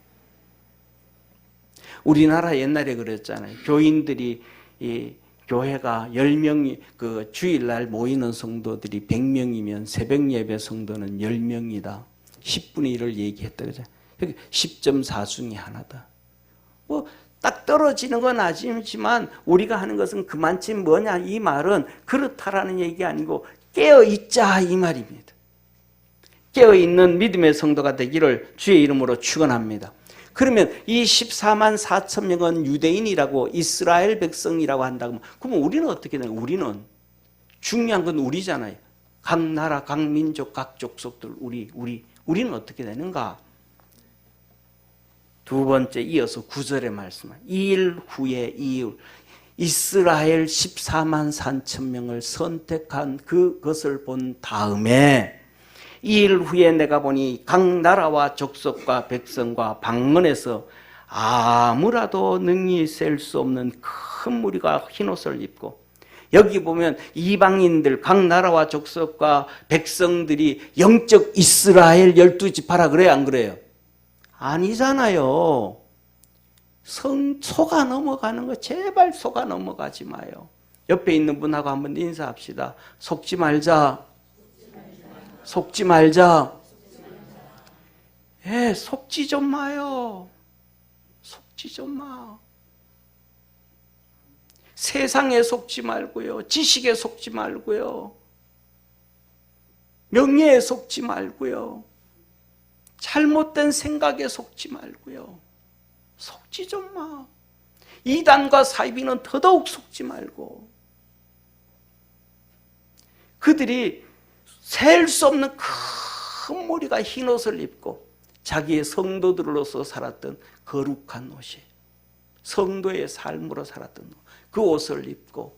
우리나라 옛날에 그랬잖아요. 교인들이 이 교회가 10명이 그 주일날 모이는 성도들이 100명이면 새벽 예배 성도는 10명이다. 10분의 1을 얘기했다. 그죠? 10.4 중에 하나다. 뭐 딱 떨어지는 건 아니지만 우리가 하는 것은 그만치 뭐냐, 이 말은 그렇다라는 얘기 아니고 깨어있자 이 말입니다. 깨어있는 믿음의 성도가 되기를 주의 이름으로 축원합니다. 그러면 이 14만 4천 명은 유대인이라고, 이스라엘 백성이라고 한다고, 그러면 우리는 어떻게 되나요? 우리는 중요한 건 우리잖아요. 각 나라, 각 민족, 각 족속들 우리는 어떻게 되는가? 두 번째 이어서 9절의 말씀. 2일 후에 이스라엘 14만 4천 명을 선택한 그것을 본 다음에 2일 후에 내가 보니 각 나라와 족속과 백성과 방언에서 아무라도 능히 셀 수 없는 큰 무리가 흰옷을 입고, 여기 보면 이방인들, 각 나라와 족속과 백성들이 영적 이스라엘 12지파라 그래요, 안 그래요? 아니잖아요. 속아 넘어가는 거 제발 속아 넘어가지 마요. 옆에 있는 분하고 한번 인사합시다. 속지 말자. 속지 말자. 예, 속지 좀 마요. 속지 좀 마. 세상에 속지 말고요. 지식에 속지 말고요. 명예에 속지 말고요. 잘못된 생각에 속지 말고요. 속지 좀 마. 이단과 사이비는 더더욱 속지 말고. 그들이 셀 수 없는 큰 무리가 흰옷을 입고 자기의 성도들로서 살았던 거룩한 옷이, 성도의 삶으로 살았던 옷, 그 옷을 입고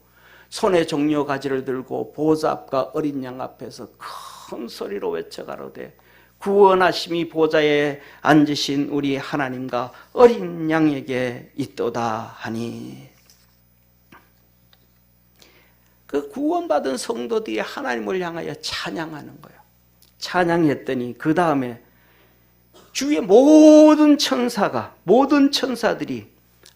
손에 종려가지를 들고 보좌 앞과 어린 양 앞에서 큰 소리로 외쳐가로되 구원하심이 보좌에 앉으신 우리 하나님과 어린 양에게 있도다 하니. 그 구원받은 성도들이 하나님을 향하여 찬양하는 거예요. 찬양했더니 그 다음에 주의 모든 천사들이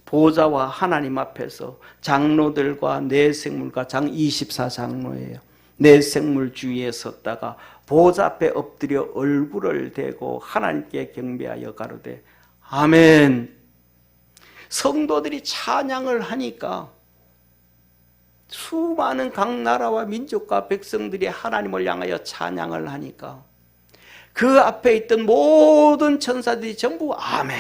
보좌와 하나님 앞에서 장로들과 내생물과 24장로예요. 내생물 주위에 섰다가 보좌 앞에 엎드려 얼굴을 대고 하나님께 경배하여 가로되 아멘. 성도들이 찬양을 하니까 수많은 각 나라와 민족과 백성들이 하나님을 향하여 찬양을 하니까 그 앞에 있던 모든 천사들이 전부 아멘.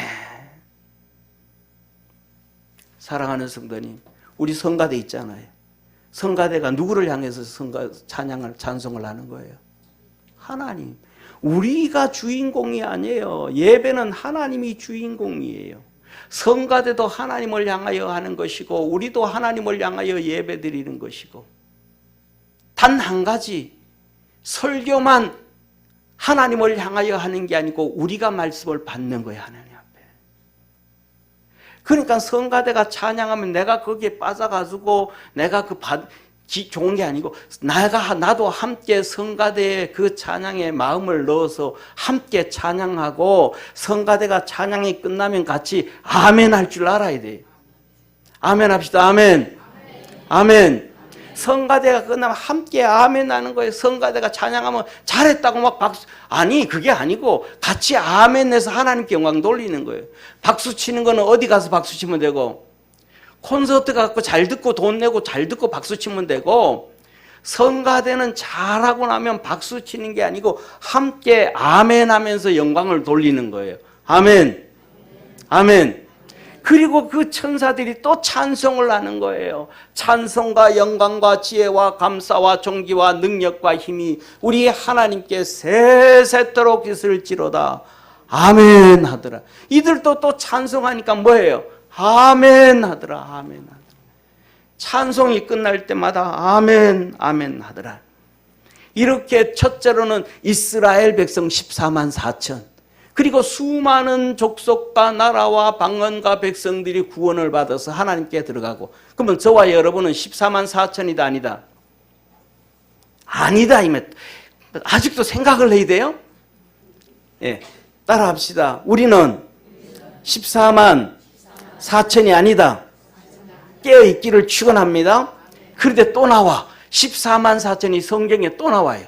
사랑하는 성도님, 우리 성가대 있잖아요. 성가대가 누구를 향해서 찬송을 하는 거예요? 하나님. 우리가 주인공이 아니에요. 예배는 하나님이 주인공이에요. 성가대도 하나님을 향하여 하는 것이고 우리도 하나님을 향하여 예배 드리는 것이고, 단 한 가지, 설교만 하나님을 향하여 하는 게 아니고 우리가 말씀을 받는 거예요, 하나님 앞에. 그러니까 성가대가 찬양하면 내가 거기에 빠져가지고 내가 좋은 게 아니고 나도 함께 성가대에 그 찬양에 마음을 넣어서 함께 찬양하고, 성가대가 찬양이 끝나면 같이 아멘 할 줄 알아야 돼요. 아멘 합시다. 아멘. 아멘. 성가대가 끝나면 함께 아멘 하는 거예요. 성가대가 찬양하면 잘했다고 막 박수, 아니 그게 아니고 같이 아멘 해서 하나님께 영광 돌리는 거예요. 박수 치는 거는 어디 가서 박수 치면 되고, 콘서트 갖고 잘 듣고 돈 내고 잘 듣고 박수 치면 되고, 성가대는 잘하고 나면 박수 치는 게 아니고 함께 아멘 하면서 영광을 돌리는 거예요. 아멘. 아멘. 그리고 그 천사들이 또 찬송을 하는 거예요. 찬송과 영광과 지혜와 감사와 존귀와 능력과 힘이 우리 하나님께 세세토록 있을지로다. 아멘 하더라. 이들도 또 찬송하니까 뭐예요? 아멘 하더라. 아멘 하더라. 찬송이 끝날 때마다 아멘 아멘 하더라. 이렇게 첫째로는 이스라엘 백성 14만 4천, 그리고 수많은 족속과 나라와 방언과 백성들이 구원을 받아서 하나님께 들어가고. 그러면 저와 여러분은 14만 4천이다 아니다? 아니다. 아직도 생각을 해야 돼요? 예, 따라 합시다. 우리는 14만 4천이 아니다. 깨어있기를 축원합니다. 그런데 또 나와. 14만 4천이 성경에 또 나와요.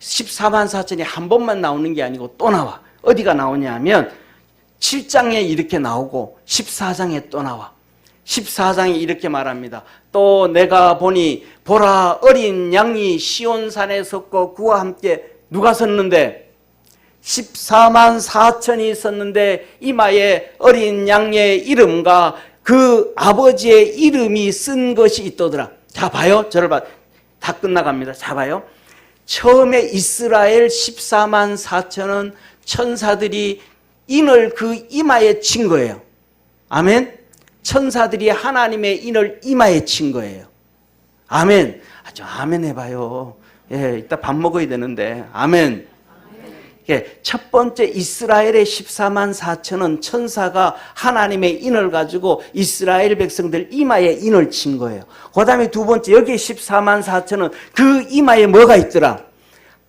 14만 4천이 한 번만 나오는 게 아니고 또 나와. 어디가 나오냐 하면 7장에 이렇게 나오고 14장에 또 나와. 14장에 이렇게 말합니다. 또 내가 보니 보라, 어린 양이 시온산에 섰고 그와 함께 누가 섰는데? 14만 4천이 있었는데 이마에 어린 양의 이름과 그 아버지의 이름이 쓴 것이 있더라. 자 봐요. 저를 봐. 다 끝나갑니다. 자 봐요. 처음에 이스라엘 14만 4천은 천사들이 인을 그 이마에 친 거예요. 아멘. 천사들이 하나님의 인을 이마에 친 거예요. 아멘. 아주 아멘 해봐요. 예, 이따 밥 먹어야 되는데. 아멘. 예, 첫 번째 이스라엘의 14만 4천은 천사가 하나님의 인을 가지고 이스라엘 백성들 이마에 인을 친 거예요. 그 다음에 두 번째, 여기 14만 4천은 그 이마에 뭐가 있더라?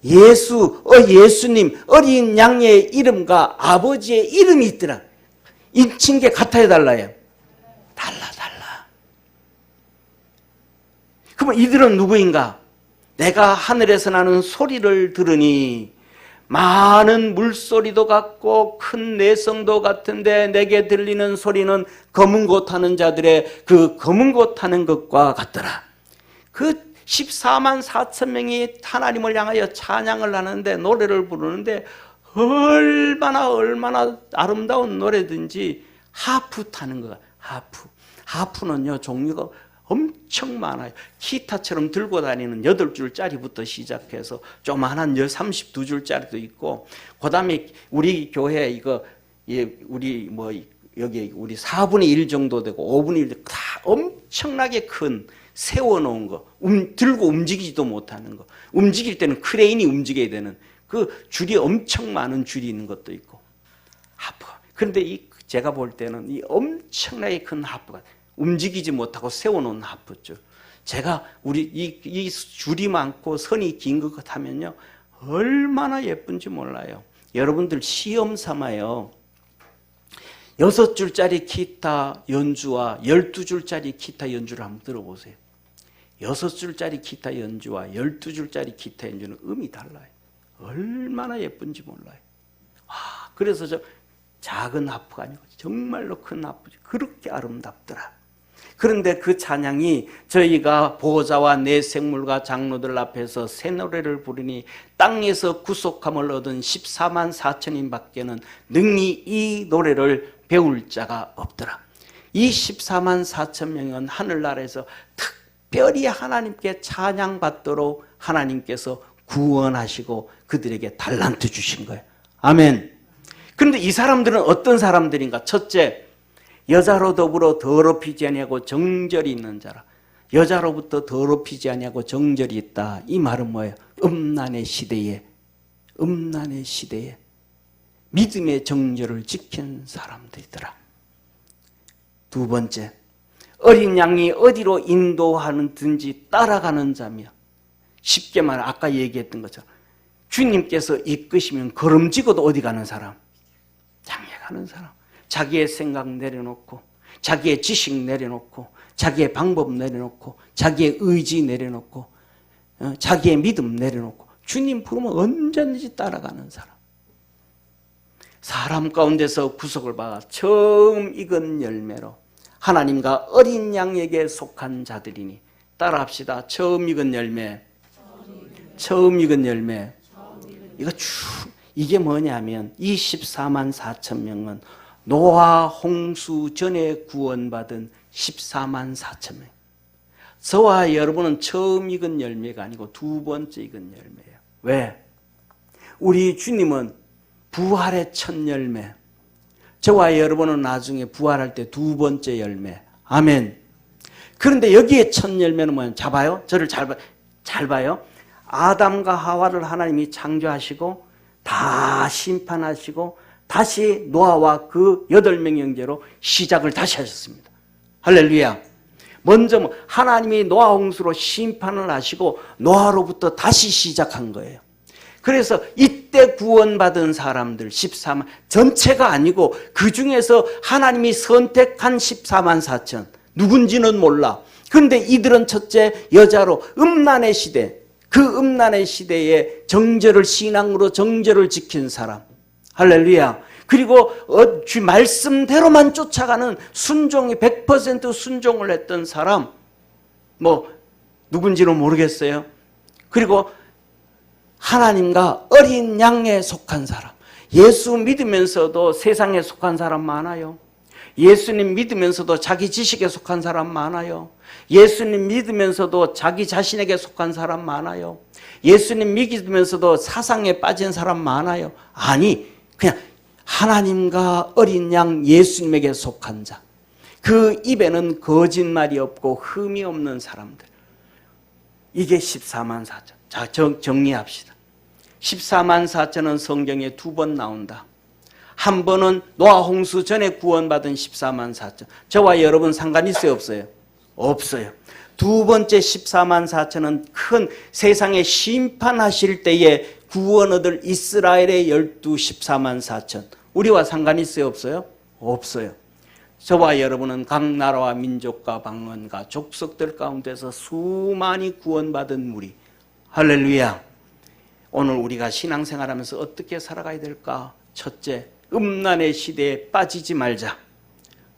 예수님, 어린 양의 이름과 아버지의 이름이 있더라. 인친 게 같아요, 달라요? 달라. 그러면 이들은 누구인가? 내가 하늘에서 나는 소리를 들으니 많은 물소리도 같고 큰 내성도 같은데 내게 들리는 소리는 검은 고 타는 자들의 그 검은 고 타는 것과 같더라. 그 14만 4천 명이 하나님을 향하여 찬양을 하는데, 노래를 부르는데 얼마나 아름다운 노래든지 하프 타는 거야. 하프는요 종류가 엄청 많아요. 기타처럼 들고 다니는 8줄짜리부터 시작해서 조만한 32줄짜리도 있고, 그 다음에 우리 교회 우리 4분의 1 정도 되고 5분의 1 다 엄청나게 큰 세워놓은 거, 들고 움직이지도 못하는 거, 움직일 때는 크레인이 움직여야 되는 그 줄이 엄청 많은 줄이 있는 것도 있고, 하프가. 그런데 제가 볼 때는 이 엄청나게 큰 하프가 움직이지 못하고 세워놓은 하프줄. 제가 이 줄이 많고 선이 긴 것 같으면요 얼마나 예쁜지 몰라요. 여러분들 시험 삼아요. 6줄짜리 기타 연주와 12줄짜리 기타 연주를 한번 들어보세요. 6줄짜리 기타 연주와 12줄짜리 기타 연주는 음이 달라요. 얼마나 예쁜지 몰라요. 그래서 저 작은 하프가 아니고 정말로 큰 하프지. 그렇게 아름답더라. 그런데 그 찬양이 저희가 보호자와 내 생물과 장로들 앞에서 새 노래를 부르니 땅에서 구속함을 얻은 14만 4천인 밖에는 능히 이 노래를 배울 자가 없더라. 이 14만 4천 명은 하늘나라에서 특별히 하나님께 찬양받도록 하나님께서 구원하시고 그들에게 달란트 주신 거예요. 아멘. 그런데 이 사람들은 어떤 사람들인가? 첫째, 여자로 더불어 더럽히지 아니하고 정절이 있는 자라. 여자로부터 더럽히지 아니하고 정절이 있다. 이 말은 뭐예요? 음란의 시대에 믿음의 정절을 지킨 사람들이더라. 두 번째, 어린 양이 어디로 인도하는든지 따라가는 자며, 쉽게 말해 아까 얘기했던 것처럼 주님께서 이끄시면 걸음지고도 어디 가는 사람? 장에 가는 사람. 자기의 생각 내려놓고, 자기의 지식 내려놓고, 자기의 방법 내려놓고, 자기의 의지 내려놓고, 자기의 믿음 내려놓고 주님 부르면 언제든지 따라가는 사람. 사람 가운데서 구속을 받아 처음 익은 열매로 하나님과 어린 양에게 속한 자들이니, 따라합시다. 처음 익은 열매. 이게 뭐냐면 24만 4천 명은 노아 홍수 전에 구원받은 14만 4천 명. 저와 여러분은 처음 익은 열매가 아니고 두 번째 익은 열매예요. 왜? 우리 주님은 부활의 첫 열매. 저와 여러분은 나중에 부활할 때 두 번째 열매. 아멘. 그런데 여기에 첫 열매는 뭐예요? 잡아요? 저를 잘 봐요. 아담과 하와를 하나님이 창조하시고 다 심판하시고 다시 노아와 그 8명의 형제로 시작을 다시 하셨습니다. 할렐루야. 먼저 하나님이 노아 홍수로 심판을 하시고 노아로부터 다시 시작한 거예요. 그래서 이때 구원받은 사람들 14만, 전체가 아니고 그 중에서 하나님이 선택한 14만 4천, 누군지는 몰라. 그런데 이들은 첫째, 여자로 음란의 시대, 그 음란의 시대에 정절을, 신앙으로 정절을 지킨 사람. 할렐루야. 그리고 주 말씀대로만 쫓아가는 순종이 100% 순종을 했던 사람, 누군지는 모르겠어요. 그리고 하나님과 어린 양에 속한 사람. 예수 믿으면서도 세상에 속한 사람 많아요. 예수님 믿으면서도 자기 지식에 속한 사람 많아요. 예수님 믿으면서도 자기 자신에게 속한 사람 많아요. 예수님 믿으면서도 사상에 빠진 사람 많아요. 아니, 그냥 하나님과 어린 양 예수님에게 속한 자. 그 입에는 거짓말이 없고 흠이 없는 사람들. 이게 14만 4천. 자, 정리합시다. 14만 4천은 성경에 2번 나온다. 한 번은 노아 홍수 전에 구원받은 14만 4천. 저와 여러분 상관 있어요, 없어요? 없어요. 두 번째 14만 4천은 큰 세상에 심판하실 때에 구원 얻을 이스라엘의 14만 4천. 우리와 상관 있어요, 없어요? 없어요. 저와 여러분은 각 나라와 민족과 방언과 족속들 가운데서 수많이 구원받은 무리. 할렐루야. 오늘 우리가 신앙생활하면서 어떻게 살아가야 될까? 첫째, 음란의 시대에 빠지지 말자.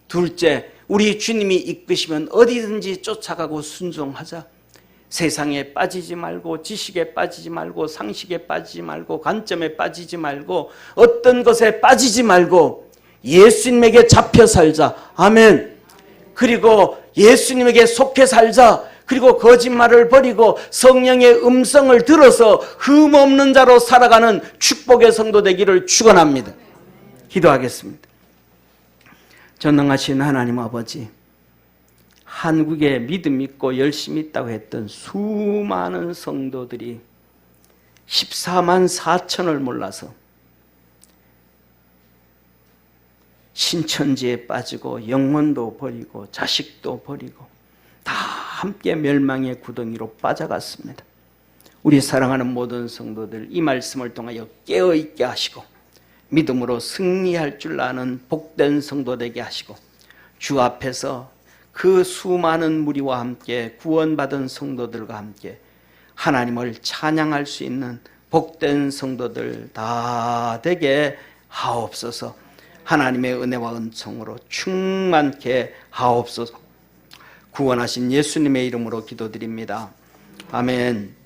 둘째, 우리 주님이 이끄시면 어디든지 쫓아가고 순종하자. 세상에 빠지지 말고, 지식에 빠지지 말고, 상식에 빠지지 말고, 관점에 빠지지 말고, 어떤 것에 빠지지 말고 예수님에게 잡혀 살자. 아멘. 그리고 예수님에게 속해 살자. 그리고 거짓말을 버리고 성령의 음성을 들어서 흠없는 자로 살아가는 축복의 성도 되기를 축원합니다. 기도하겠습니다. 전능하신 하나님 아버지, 한국에 믿음 있고 열심히 있다고 했던 수많은 성도들이 14만 4천을 몰라서 신천지에 빠지고 영혼도 버리고 자식도 버리고 다 함께 멸망의 구덩이로 빠져갔습니다. 우리 사랑하는 모든 성도들, 이 말씀을 통하여 깨어있게 하시고 믿음으로 승리할 줄 아는 복된 성도 되게 하시고, 주 앞에서 그 수많은 무리와 함께 구원받은 성도들과 함께 하나님을 찬양할 수 있는 복된 성도들 다 되게 하옵소서. 하나님의 은혜와 은총으로 충만케 하옵소서. 구원하신 예수님의 이름으로 기도드립니다. 아멘.